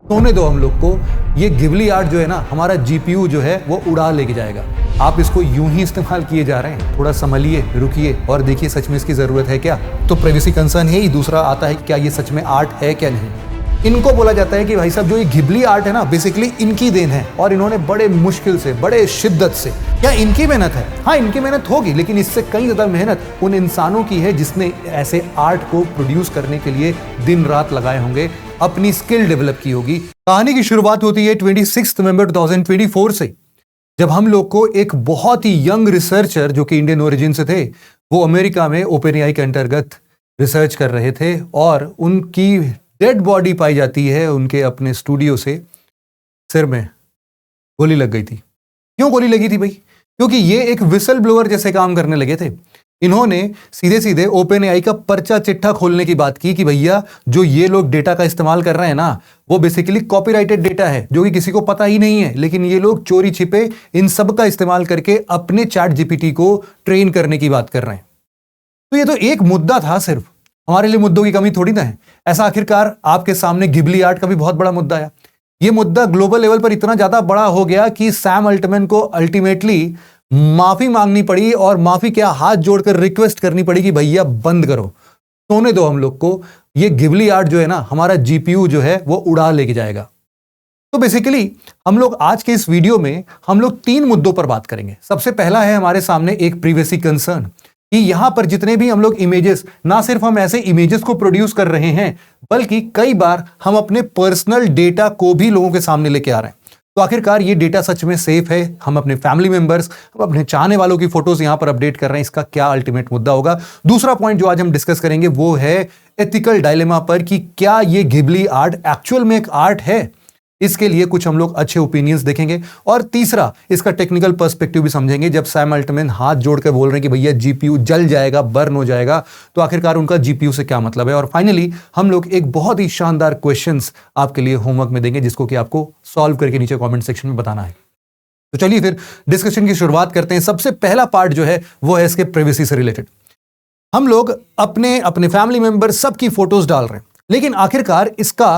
सोने दो हम लोग को। ये गिबली आर्ट जो है ना, हमारा जीपीयू जो है वो उड़ा लेके जाएगा। आप इसको यूं ही इस्तेमाल किए जा रहे हैं, थोड़ा संभलिए, रुकिए और देखिए सच में इसकी जरूरत है क्या। तो प्राइवेसी कंसर्न है ही, दूसरा आता है क्या ये सच में आर्ट है क्या नहीं। इनको बोला जाता है कि भाई साहब जो ये गिबली आर्ट है ना, बेसिकली इनकी देन है और इन्होंने बड़े मुश्किल से, बड़े शिद्दत से, क्या इनकी मेहनत है? हाँ, इनकी मेहनत होगी, लेकिन इससे कई ज्यादा मेहनत उन इंसानों की है जिसने ऐसे आर्ट को प्रोड्यूस करने के लिए दिन रात लगाए होंगे, अपनी स्किल डेवलप की होगी। कहानी की शुरुआत होती है 26 नवंबर 2024 से, जब हम लोग को एक बहुत ही यंग रिसर्चर जो कि इंडियन ओरिजिन से थे, वो अमेरिका में ओपन के अंतर्गत रिसर्च कर रहे थे और उनकी डेड बॉडी पाई जाती है उनके अपने स्टूडियो से। सिर में गोली लग गई थी। क्यों गोली लगी थी भाई? क्योंकि ये एक विसल ब्लोअर जैसे काम करने लगे थे। इन्होंने सीधे सीधे ओपन एआई का पर्चा चिट्ठा खोलने की बात की कि भैया जो ये लोग डेटा का इस्तेमाल कर रहे हैं ना, वो बेसिकली कॉपीराइटेड डेटा है जो कि किसी को पता ही नहीं है, लेकिन ये लोग चोरी छिपे इन सब का इस्तेमाल करके अपने चैट जीपीटी को ट्रेन करने की बात कर रहे हैं। तो ये तो एक मुद्दा था, सिर्फ हमारे लिए मुद्दों की कमी थोड़ी ना है। ऐसा आखिरकार आपके सामने गिबली आर्ट का भी बहुत बड़ा मुद्दा है। ये मुद्दा ग्लोबल लेवल पर इतना ज्यादा बड़ा हो गया कि सैम अल्टमैन को अल्टीमेटली माफी मांगनी पड़ी और माफी क्या, हाथ जोड़कर रिक्वेस्ट करनी पड़ी कि भैया बंद करो, सोने दो हम लोग को। ये गिबली आर्ट जो है ना, हमारा जीपीयू जो है वो उड़ा लेके जाएगा। तो बेसिकली हम लोग आज के इस वीडियो में हम लोग 3 मुद्दों पर बात करेंगे। सबसे पहला है हमारे सामने एक प्रिवेसी कंसर्न, कि यहां पर जितने भी हम लोग इमेजेस, ना सिर्फ हम ऐसे इमेजेस को प्रोड्यूस कर रहे हैं, बल्कि कई बार हम अपने पर्सनल डेटा को भी लोगों के सामने लेके आ रहे हैं। तो आखिरकार ये डेटा सच में सेफ है? हम अपने फैमिली मेंबर्स, हम अपने चाहने वालों की फोटोज यहां पर अपडेट कर रहे हैं, इसका क्या अल्टीमेट मुद्दा होगा? दूसरा पॉइंट जो आज हम डिस्कस करेंगे वो है एथिकल डायलेमा पर, कि क्या ये गिबली आर्ट एक्चुअल में एक आर्ट है? इसके लिए कुछ हम लोग अच्छे ओपिनियंस देखेंगे। और तीसरा, इसका टेक्निकल पर्सपेक्टिव भी समझेंगे। जब सैम अल्टमैन हाथ जोड़कर बोल रहे हैं कि भैया जीपीयू जल जाएगा, बर्न हो जाएगा, तो आखिरकार उनका जीपीयू से क्या मतलब है? और फाइनली हम लोग एक बहुत ही शानदार क्वेश्चंस आपके लिए होमवर्क में देंगे, जिसको कि आपको सॉल्व करके नीचे कमेंट सेक्शन में बताना है। तो चलिए फिर डिस्कशन की शुरुआत करते हैं। सबसे पहला पार्ट जो है वो है इसके प्राइवेसी से रिलेटेड। हम लोग अपने अपने फैमिली मेंबर सबकी फोटोज डाल रहे हैं, लेकिन आखिरकार इसका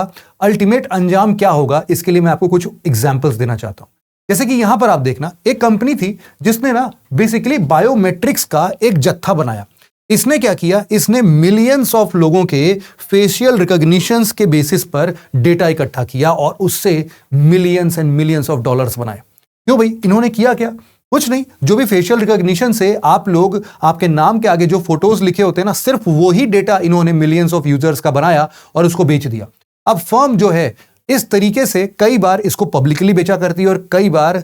अल्टीमेट अंजाम क्या होगा? इसके लिए मैं आपको कुछ एग्जांपल्स देना चाहता हूं। जैसे कि यहां पर आप देखना, एक कंपनी थी जिसने ना बेसिकली बायोमेट्रिक्स का एक जत्था बनाया। इसने क्या किया? इसने मिलियंस ऑफ लोगों के फेशियल रिकॉग्निशंस के बेसिस पर डेटा इकट्ठा किया और उससे millions and millions of dollars बनाए। क्यों भाई? इन्होंने किया क्या? कुछ नहीं, जो भी फेशियल रिकॉग्निशन से आप लोग, आपके नाम के आगे जो फोटोज लिखे होते हैं ना, सिर्फ वही डेटा इन्होंने मिलियंस ऑफ यूजर्स का बनाया और उसको बेच दिया। अब फर्म जो है इस तरीके से कई बार इसको पब्लिकली बेचा करती है और कई बार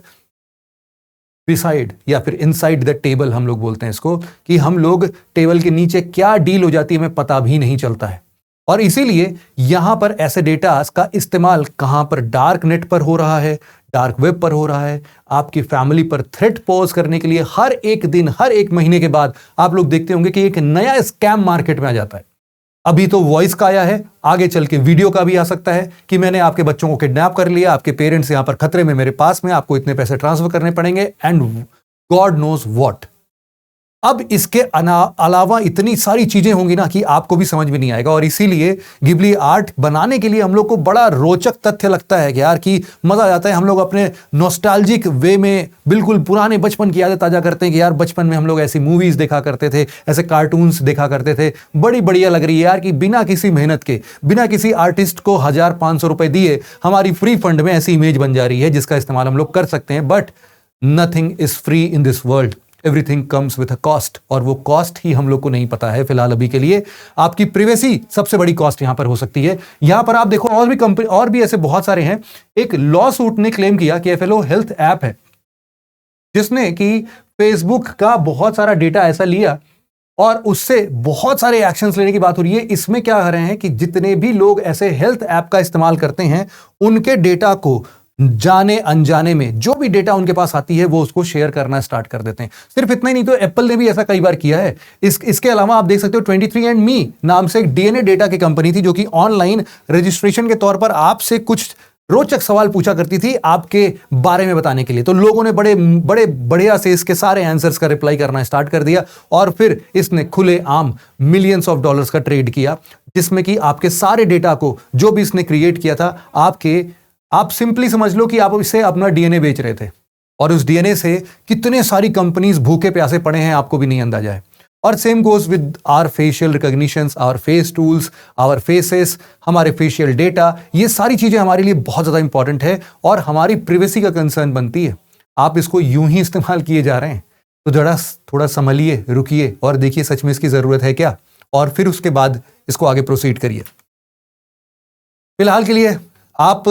बिसाइड या फिर इनसाइड द टेबल हम लोग बोलते हैं इसको, कि हम लोग टेबल के नीचे क्या डील हो जाती है हमें पता भी नहीं चलता है। और इसीलिए यहां पर ऐसे डेटा का इस्तेमाल कहां पर? डार्क नेट पर हो रहा है, डार्क वेब पर हो रहा है। आपकी फैमिली पर थ्रेट पोज करने के लिए हर एक दिन, हर एक महीने के बाद आप लोग देखते होंगे कि एक नया स्कैम मार्केट में आ जाता है। अभी तो वॉइस का आया है, आगे चल के वीडियो का भी आ सकता है कि मैंने आपके बच्चों को किडनैप कर लिया, आपके पेरेंट्स यहां पर खतरे में मेरे पास में, आपको इतने पैसे ट्रांसफर करने पड़ेंगे एंड गॉड नोज व्हाट। अब इसके अलावा इतनी सारी चीजें होंगी ना कि आपको भी समझ में नहीं आएगा। और इसीलिए गिबली आर्ट बनाने के लिए हम लोग को बड़ा रोचक तथ्य लगता है कि यार, कि मजा आ जाता है। हम लोग अपने नॉस्टैल्जिक वे में बिल्कुल पुराने बचपन की यादें ताजा करते हैं कि यार बचपन में हम लोग ऐसी मूवीज देखा करते थे, ऐसे कार्टून्स देखा करते थे, बड़ी बढ़िया लग रही है यार कि बिना किसी मेहनत के, बिना किसी आर्टिस्ट को 1000-500 रुपए दिए हमारी फ्री फंड में ऐसी इमेज बन जा रही है जिसका इस्तेमाल हम लोग कर सकते हैं। But nothing is free in this world, everything comes with a cost, और वो कॉस्ट ही हम लोग को नहीं पता है फिलहाल अभी के लिए। आपकी प्राइवेसी सबसे बड़ी कॉस्ट यहां पर हो सकती है। यहां पर आप देखो और भी कंपनी, और भी ऐसे बहुत सारे हैं। एक लॉ सूट ने क्लेम किया कि एफएलओ हेल्थ ऐप है जिसने कि फेसबुक का बहुत सारा डेटा ऐसा लिया और उससे बहुत सारे एक्शंस लेने की बात हो रही है। इसमें क्या कर रहे हैं कि जितने भी लोग ऐसे हेल्थ ऐप का इस्तेमाल करते हैं, उनके डेटा को जाने अनजाने में जो भी डेटा उनके पास आती है वो उसको शेयर करना स्टार्ट कर देते हैं। सिर्फ इतना ही नहीं, तो एप्पल ने भी ऐसा कई बार किया है। इसके अलावा आप देख सकते हो 23andMe नाम से एक डीएनए डेटा की कंपनी थी जो कि ऑनलाइन रजिस्ट्रेशन के तौर पर आपसे कुछ रोचक सवाल पूछा करती थी आपके बारे में बताने के लिए। तो लोगों ने बड़े बड़े बढ़िया से इसके सारे आंसर्स का रिप्लाई करना स्टार्ट कर दिया और फिर इसने खुले आम मिलियंस ऑफ डॉलर्स का ट्रेड किया, जिसमें कि आपके सारे डेटा को जो भी इसने क्रिएट किया था, आप सिंपली समझ लो कि आप इससे अपना डीएनए बेच रहे थे और उस डीएनए से कितने सारी कंपनीज भूखे प्यासे पड़े हैं आपको भी नहीं अंदाजा है। और same goes with our facial recognitions, our face tools, our faces, हमारे फेशियल डेटा, ये सारी चीजें हमारे लिए बहुत ज्यादा इंपॉर्टेंट है और हमारी प्राइवेसी का कंसर्न बनती है। आप इसको यूं ही इस्तेमाल किए जा रहे हैं, तो जरा थोड़ा संभलिए, रुकिए और देखिए सच में इसकी जरूरत है क्या, और फिर उसके बाद इसको आगे प्रोसीड करिए। फिलहाल के लिए आप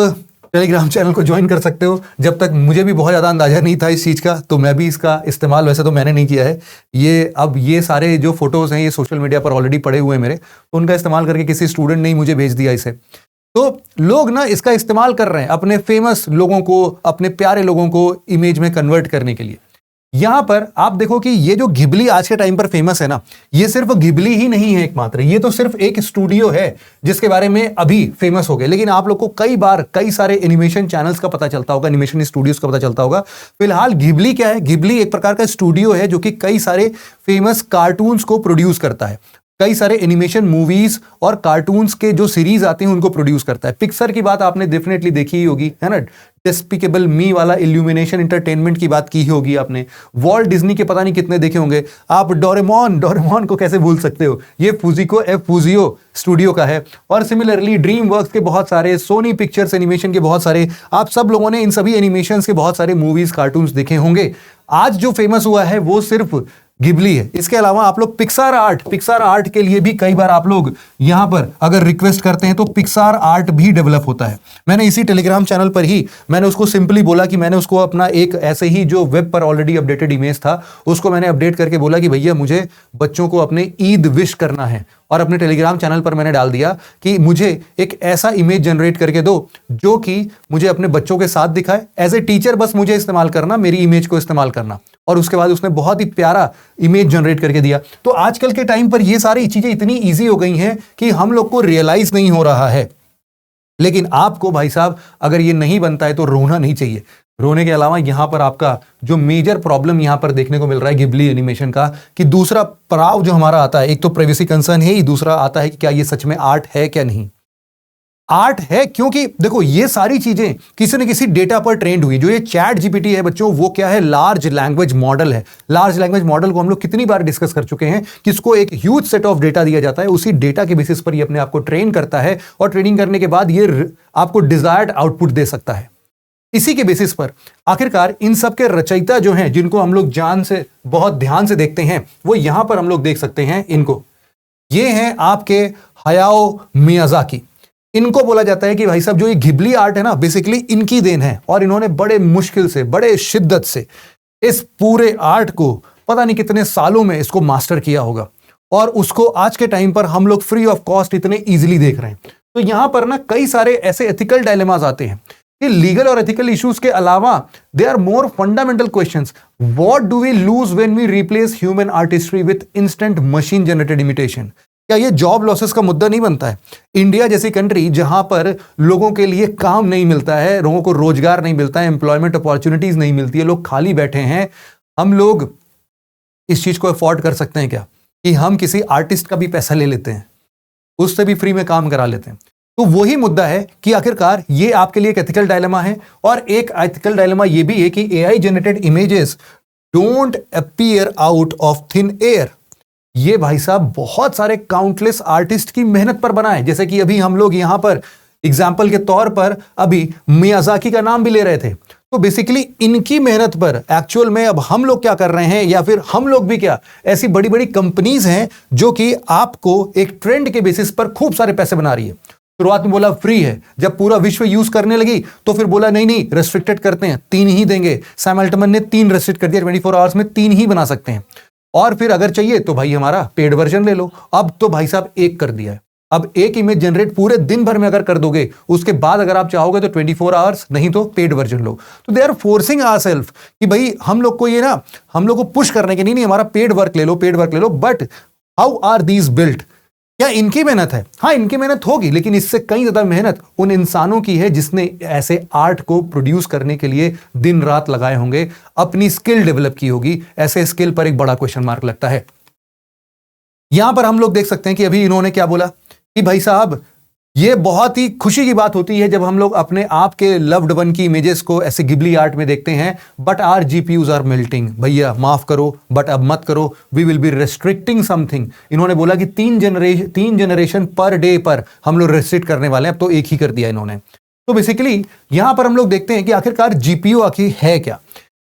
टेलीग्राम चैनल को ज्वाइन कर सकते हो। जब तक मुझे भी बहुत ज़्यादा अंदाजा नहीं था इस चीज़ का, तो मैं भी इसका इस्तेमाल, वैसे तो मैंने नहीं किया है। ये सारे जो फोटोज़ हैं ये सोशल मीडिया पर ऑलरेडी पड़े हुए हैं मेरे, तो उनका इस्तेमाल करके किसी स्टूडेंट ने ही मुझे भेज दिया इसे। तो लोग ना इसका इस्तेमाल कर रहे हैं अपने फेमस लोगों को, अपने प्यारे लोगों को इमेज में कन्वर्ट करने के लिए। यहां पर आप देखो कि ये जो घिबली आज के टाइम पर फेमस है ना, ये सिर्फ घिबली ही नहीं है एकमात्र, ये तो सिर्फ एक स्टूडियो है जिसके बारे में अभी फेमस हो गए। लेकिन आप लोग को कई बार कई सारे एनिमेशन चैनल्स का पता चलता होगा, एनिमेशन स्टूडियोज का पता चलता होगा। फिलहाल घिबली क्या है? घिबली एक प्रकार का स्टूडियो है जो कि कई सारे फेमस कार्टून्स को प्रोड्यूस करता है, कई सारे एनिमेशन मूवीज और कार्टून्स के जो सीरीज आते हैं उनको प्रोड्यूस करता है। पिक्सर की बात आपने डेफिनेटली देखी ही होगी, है ना। डेस्पिकेबल मी वाला इल्यूमिनेशन एंटरटेनमेंट की बात की ही होगी आपने। वॉल्ट डिज्नी के पता नहीं कितने देखे होंगे आप। डोरेमोन को कैसे भूल सकते हो? ये फुजियो स्टूडियो का है। और सिमिलरली ड्रीम वर्क्स के बहुत सारे, सोनी पिक्चर्स एनिमेशन के बहुत सारे, आप सब लोगों ने इन सभी एनिमेशन के बहुत सारे मूवीज कार्टून्स देखे होंगे। आज जो फेमस हुआ है वो सिर्फ घिबली है। इसके अलावा आप लोग पिक्सार आर्ट के लिए भी कई बार आप लोग यहां पर अगर रिक्वेस्ट करते हैं तो पिक्सार आर्ट भी डेवलप होता है। मैंने इसी टेलीग्राम चैनल पर ही मैंने उसको सिंपली बोला कि मैंने उसको अपना एक ऐसे ही जो वेब पर ऑलरेडी अपडेटेड इमेज था उसको मैंने अपडेट करके बोला कि भैया मुझे बच्चों को अपने ईद विश करना है, और अपने टेलीग्राम चैनल पर मैंने डाल दिया कि मुझे एक ऐसा इमेज जनरेट करके दो जो कि मुझे अपने बच्चों के साथ दिखाए। एज ए टीचर बस मुझे इस्तेमाल करना, मेरी इमेज को इस्तेमाल करना। और उसके बाद उसने बहुत ही प्यारा इमेज जनरेट करके दिया। तो आजकल के टाइम पर ये सारी चीजें इतनी ईजी हो गई हैं कि हम लोग को रियलाइज नहीं हो रहा है। लेकिन आपको भाई साहब अगर ये नहीं बनता है तो रोना नहीं चाहिए। रोने के अलावा यहां पर आपका जो मेजर प्रॉब्लम यहां पर देखने को मिल रहा है घिबली एनिमेशन का, कि दूसरा पड़ाव जो हमारा आता है, एक तो प्राइवेसी कंसर्न है ही, दूसरा आता है कि क्या ये सच में आर्ट है क्या नहीं। आर्ट है क्योंकि देखो ये सारी चीजें किसी न किसी डेटा पर ट्रेंड हुई। जो ये चैट जीपीटी है बच्चों, वो क्या है? लार्ज लैंग्वेज मॉडल है। लार्ज लैंग्वेज मॉडल को हम लोग कितनी बार डिस्कस कर चुके हैं कि इसको एक ह्यूज सेट ऑफ डेटा दिया जाता है, उसी डेटा के बेसिस पर ये अपने आप को ट्रेन करता है और ट्रेनिंग करने के बाद ये आपको डिजायर्ड आउटपुट दे सकता है। इसी के बेसिस पर आखिरकार इन सब के रचयिता जो हैं, जिनको हम लोग बहुत ध्यान से देखते हैं, वो यहां पर हम लोग देख सकते हैं इनको। ये हैं आपके हायाओ मियाजाकी। इनको बोला जाता है कि भाई साहब जो ये घिबली आर्ट है ना, बेसिकली इनकी देन है। और इन्होंने बड़े मुश्किल से, बड़े शिद्दत से इस पूरे आर्ट को पता नहीं कितने सालों में इसको मास्टर किया होगा, और उसको आज के टाइम पर हम लोग फ्री ऑफ कॉस्ट इतने इजीली देख रहे हैं। तो यहां पर ना कई सारे ऐसे एथिकल डायलेमास आते हैं कि लीगल और एथिकल इश्यूज के अलावा they are more fundamental questions. What do we lose when we replace human artistry with instant machine generated imitation? क्या ये जॉब लॉसेस का मुद्दा नहीं बनता है? इंडिया जैसी कंट्री जहां पर लोगों के लिए काम नहीं मिलता है, लोगों को रोजगार नहीं मिलता है, एम्प्लॉयमेंट अपॉर्चुनिटीज नहीं मिलती है, लोग खाली बैठे हैं, हम लोग इस चीज को अफोर्ड कर सकते हैं क्या कि हम किसी आर्टिस्ट का भी पैसा ले लेते हैं, उससे भी फ्री में काम करा लेते हैं? तो वही मुद्दा है कि आखिरकार ये आपके लिए एक एथिकल डायलेमा है। और एक एथिकल डायलेमा ये भी है कि AI generated images don't appear out of thin air. ये भाई साहब बहुत सारे काउंटलेस आर्टिस्ट की मेहनत पर बना है। जैसे कि अभी हम लोग यहां पर एग्जाम्पल के तौर पर अभी मियाजाकी का नाम भी ले रहे थे, तो बेसिकली इनकी मेहनत पर एक्चुअल में अब हम लोग क्या कर रहे हैं, या फिर हम लोग भी क्या, ऐसी बड़ी बड़ी कंपनीज हैं जो कि आपको एक ट्रेंड के बेसिस पर खूब सारे पैसे बना रही है। शुरुआत में बोला फ्री है, जब पूरा विश्व यूज करने लगी तो फिर बोला नहीं रेस्ट्रिक्टेड करते हैं, 3 ही देंगे। सैम अल्टमन ने 3 रेस्ट्रिक्ट कर दिया, 24 आवर्स में 3 ही बना सकते हैं। और फिर अगर चाहिए तो भाई हमारा पेड वर्जन ले लो। अब तो भाई साहब 1 कर दिया है। अब एक इमेज जनरेट पूरे दिन भर में अगर कर दोगे, उसके बाद अगर आप चाहोगे तो 24 आवर्स, नहीं तो पेड वर्जन लो। तो दे आर फोर्सिंग आवरसेल्फ कि भाई हम लोग को ये ना, हम लोग को पुश करने के नहीं हमारा पेड वर्क ले लो, पेड वर्क ले लो। But how are these built? क्या इनकी मेहनत है? हाँ, इनकी मेहनत होगी, लेकिन इससे कई ज्यादा मेहनत उन इंसानों की है जिसने ऐसे आर्ट को प्रोड्यूस करने के लिए दिन रात लगाए होंगे, अपनी स्किल डेवलप की होगी। ऐसे स्किल पर एक बड़ा क्वेश्चन मार्क लगता है। यहां पर हम लोग देख सकते हैं कि अभी इन्होंने क्या बोला कि भाई साहब, ये बहुत ही खुशी की बात होती है जब हम लोग अपने आप के लव्ड वन की इमेजेस को ऐसे गिबली आर्ट में देखते हैं, but are GPUs are melting. भैया माफ करो, बट अब मत करो, we will be restricting something. इन्होंने बोला कि तीन जनरेशन पर डे पर हम लोग रेस्ट्रिक्ट करने वाले हैं, अब तो एक ही कर दिया इन्होंने। तो बेसिकली यहां पर हम लोग देखते हैं कि आखिरकार जीपीयू आखिर है क्या।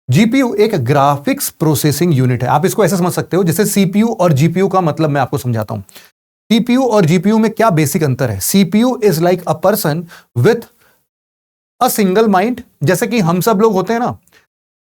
जीपीयू एक ग्राफिक्स प्रोसेसिंग यूनिट है। आप इसको ऐसे समझ सकते हो जैसे सीपीयू और जीपीयू का मतलब मैं आपको समझाता हूं। सीपीयू और जीपीयू में क्या बेसिक अंतर है? CPU is like a person with a single mind. जैसे कि हम सब लोग होते हैं ना,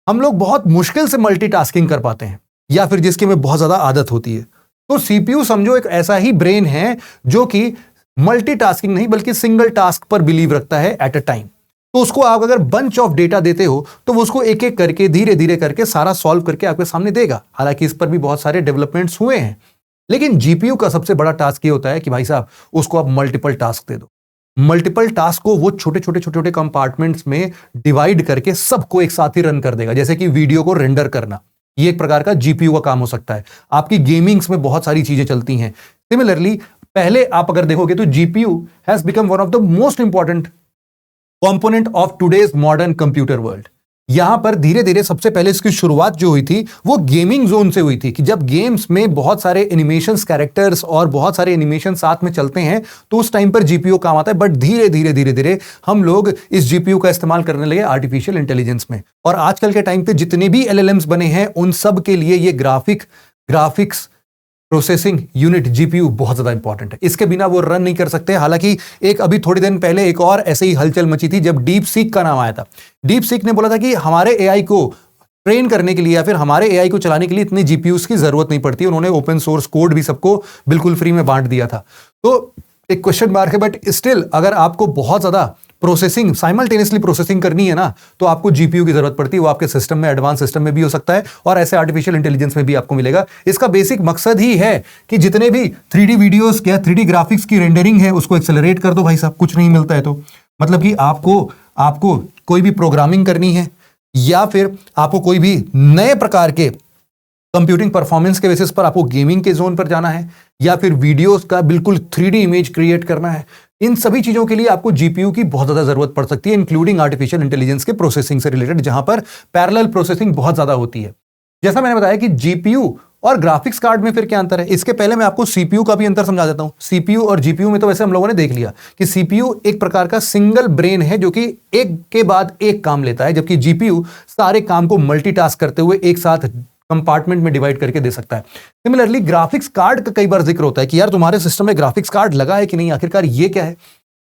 हम लोग बहुत मुश्किल से मल्टीटास्किंग कर पाते हैं, या फिर जिसकी में बहुत ज्यादा आदत होती है। तो सीपीयू समझो एक ऐसा ही ब्रेन है जो कि मल्टीटास्किंग नहीं बल्कि सिंगल टास्क पर बिलीव रखता है एट अ टाइम। तो उसको आप अगर बंच ऑफ डेटा देते हो तो वो उसको एक एक करके धीरे धीरे करके सारा सॉल्व करके आपके सामने देगा। हालांकि इस पर भी बहुत सारे डेवलपमेंट्स हुए हैं, लेकिन जीपीयू का सबसे बड़ा टास्क ये होता है कि भाई साहब उसको आप मल्टीपल टास्क दे दो। मल्टीपल टास्क को वो छोटे छोटे छोटे छोटे कंपार्टमेंट्स में डिवाइड करके सबको एक साथ ही रन कर देगा। जैसे कि वीडियो को रेंडर करना, ये एक प्रकार का जीपीयू का काम हो सकता है। आपकी गेमिंग्स में बहुत सारी चीजें चलती हैं। सिमिलरली पहले आप अगर देखोगे तो GPU has become one of the most important component of today's modern computer world. यहां पर धीरे धीरे सबसे पहले इसकी शुरुआत जो हुई थी वो गेमिंग जोन से हुई थी, कि जब गेम्स में बहुत सारे एनिमेशंस, कैरेक्टर्स और बहुत सारे एनिमेशन साथ में चलते हैं तो उस टाइम पर जीपीयू काम आता है। बट धीरे धीरे धीरे धीरे हम लोग इस जीपीयू का इस्तेमाल करने लगे आर्टिफिशियल इंटेलिजेंस में, और आजकल के टाइम पे जितने भी एलएलएम्स बने हैं उन सब के लिए ये ग्राफिक्स प्रोसेसिंग यूनिट जीपीयू बहुत ज्यादा इंपॉर्टेंट है। इसके बिना वो रन नहीं कर सकते। हालांकि एक अभी थोड़ी दिन पहले एक और ऐसे ही हलचल मची थी जब डीप सीक का नाम आया था। डीप सीक ने बोला था कि हमारे एआई को ट्रेन करने के लिए या फिर हमारे एआई को चलाने के लिए इतने जीपीयूज की जरूरत नहीं पड़ती। उन्होंने ओपन सोर्स कोड भी सबको बिल्कुल फ्री में बांट दिया था। तो एक क्वेश्चन मार्क है, बट स्टिल अगर आपको बहुत ज्यादा प्रोसेसिंग साइमल्टेनियसली प्रोसेसिंग करनी है ना तो आपको जीपीयू की जरूरत पड़ती है। वो आपके सिस्टम में, एडवांस सिस्टम में भी हो सकता है और ऐसे आर्टिफिशियल इंटेलिजेंस में भी आपको मिलेगा। इसका बेसिक मकसद ही है कि जितने भी 3D वीडियोस या 3D ग्राफिक्स की रेंडरिंग है उसको एक्सेलरेट कर दो भाई साहब। कुछ नहीं मिलता है तो मतलब कि आपको कोई भी प्रोग्रामिंग करनी है या फिर आपको कोई भी नए प्रकार के कंप्यूटिंग परफॉर्मेंस के बेसिस पर आपको गेमिंग के जोन पर जाना है या फिर वीडियोस का बिल्कुल 3D इमेज क्रिएट करना है, इन सभी चीजों के लिए आपको जीपीयू की बहुत ज्यादा जरूरत पड़ सकती है, इंक्लूडिंग आर्टिफिशियल इंटेलिजेंस के प्रोसेसिंग से रिलेटेड, जहां पर पैरेलल प्रोसेसिंग बहुत ज्यादा होती है। जैसा मैंने बताया कि जीपीयू और ग्राफिक्स कार्ड में फिर क्या अंतर है, इसके पहले मैं आपको सीपीयू का भी अंतर समझा देता हूं। सीपीयू और जीपीयू में तो वैसे हम लोगों ने देख लिया कि सीपीयू एक प्रकार का सिंगल ब्रेन है जो कि एक के बाद एक काम लेता है, जबकि जीपीयू सारे काम को मल्टीटास्क करते हुए एक साथ कंपार्टमेंट में डिवाइड करके दे सकता है। सिमिलरली ग्राफिक्स कार्ड का कई बार जिक्र होता है कि यार तुम्हारे सिस्टम में ग्राफिक्स कार्ड लगा है कि नहीं, आखिरकार ये क्या है।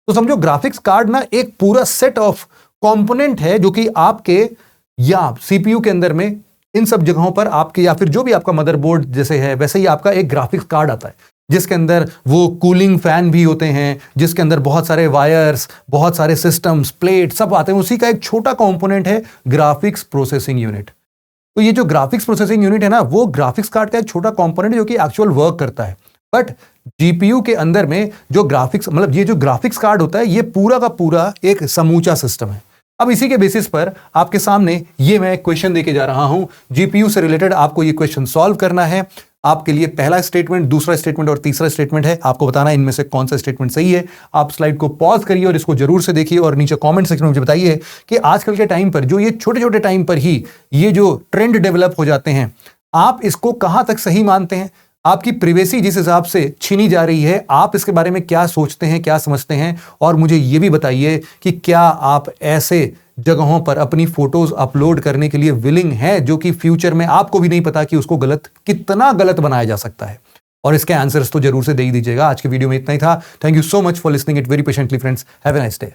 तो समझो ग्राफिक्स कार्ड ना एक पूरा सेट ऑफ कंपोनेंट है जो कि आपके या सीपीयू के अंदर में इन सब जगहों पर आपके या फिर जो भी आपका मदरबोर्ड जैसे है वैसे ही आपका एक ग्राफिक्स कार्ड आता है, जिसके अंदर वो कूलिंग फैन भी होते हैं, जिसके अंदर बहुत सारे वायर्स, बहुत सारे सिस्टम्स, प्लेट सब आते हैं। उसी का एक छोटा कंपोनेंट है ग्राफिक्स प्रोसेसिंग यूनिट। तो ये जो ग्राफिक्स प्रोसेसिंग यूनिट है ना वो ग्राफिक्स कार्ड का एक छोटा कंपोनेंट है जो कि एक्चुअल वर्क करता है। बट जीपीयू के अंदर में जो ग्राफिक्स मतलब ये जो ग्राफिक्स कार्ड होता है ये पूरा का पूरा एक समूचा सिस्टम है। अब इसी के बेसिस पर आपके सामने ये मैं क्वेश्चन देके जा रहा हूं, जीपीयू से रिलेटेड आपको ये क्वेश्चन सॉल्व करना है। आपके लिए पहला स्टेटमेंट, दूसरा स्टेटमेंट और तीसरा स्टेटमेंट है। आपको बताना है इनमें से कौन सा स्टेटमेंट सही है। आप स्लाइड को पॉज करिए और इसको जरूर से देखिए और नीचे कमेंट सेक्शन में मुझे बताइए कि आजकल के टाइम पर जो ये छोटे छोटे टाइम पर ही ये जो ट्रेंड डेवलप हो जाते हैं, आप इसको कहां तक सही मानते हैं। आपकी प्रिवेसी जिस हिसाब से छीनी जा रही है, आप इसके बारे में क्या सोचते हैं, क्या समझते हैं। और मुझे यह भी बताइए कि क्या आप ऐसे जगहों पर अपनी फोटोज अपलोड करने के लिए विलिंग है जो कि फ्यूचर में आपको भी नहीं पता कि उसको कितना गलत बनाया जा सकता है। और इसके आंसर्स तो जरूर से दे ही दीजिएगा। आज के वीडियो में इतना ही था। Thank you so much for listening it very patiently friends. Have a nice day.